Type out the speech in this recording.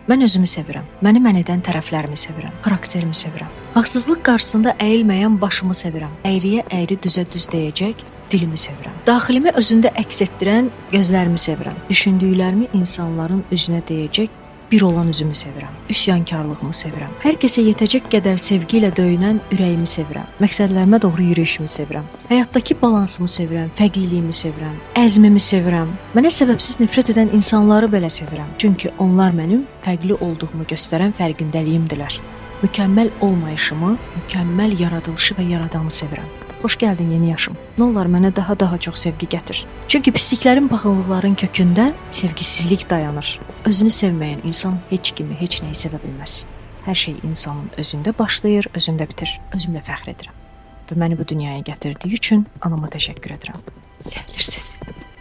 Mən özümü sevirəm. Məni mən edən tərəflərimi sevirəm. Xarakterimi sevirəm. Haqsızlıq qarşısında əyilməyən başımı sevirəm. Əyriyə əyri, düzə düz deyəcək dilimi sevirəm. Daxilimi özündə əks etdirən gözlərimi sevirəm. Düşündüklərimi insanların üzünə deyəcək bir olan üzümü sevirəm. Üsyankarlığımı sevirəm. Hər kəsə yetəcək qədər sevgi ilə döyünən ürəyimi sevirəm. Məqsədlərimə doğru yürüyüşümü sevirəm. Həyatdakı balansımı sevirəm, fərqliliyimi sevirəm, əzmimi sevirəm. Mənə səbəbsiz nifrət edən insanları belə sevirəm. Çünki onlar mənim fərqli olduğumu göstərən fərqindəliyimdilər. Mükəmməl olmayışımı, mükəmməl yaradılışı və yaradanı sevirəm. Xoş gəldin yeni yaşım. Nə olar mənə daha çox sevgi gətir. Çünki pisliklərin, paxıllıqların kökündə sevgisizlik dayanır. Özünü sevməyən insan heç kimi, heç nəyi sevə bilməz. Hər şey insanın özündə başlayır, özündə bitir. Özümlə fəxr edirəm. Və məni bu dünyaya gətirdiyi üçün anama təşəkkür edirəm. Sevilirsiniz.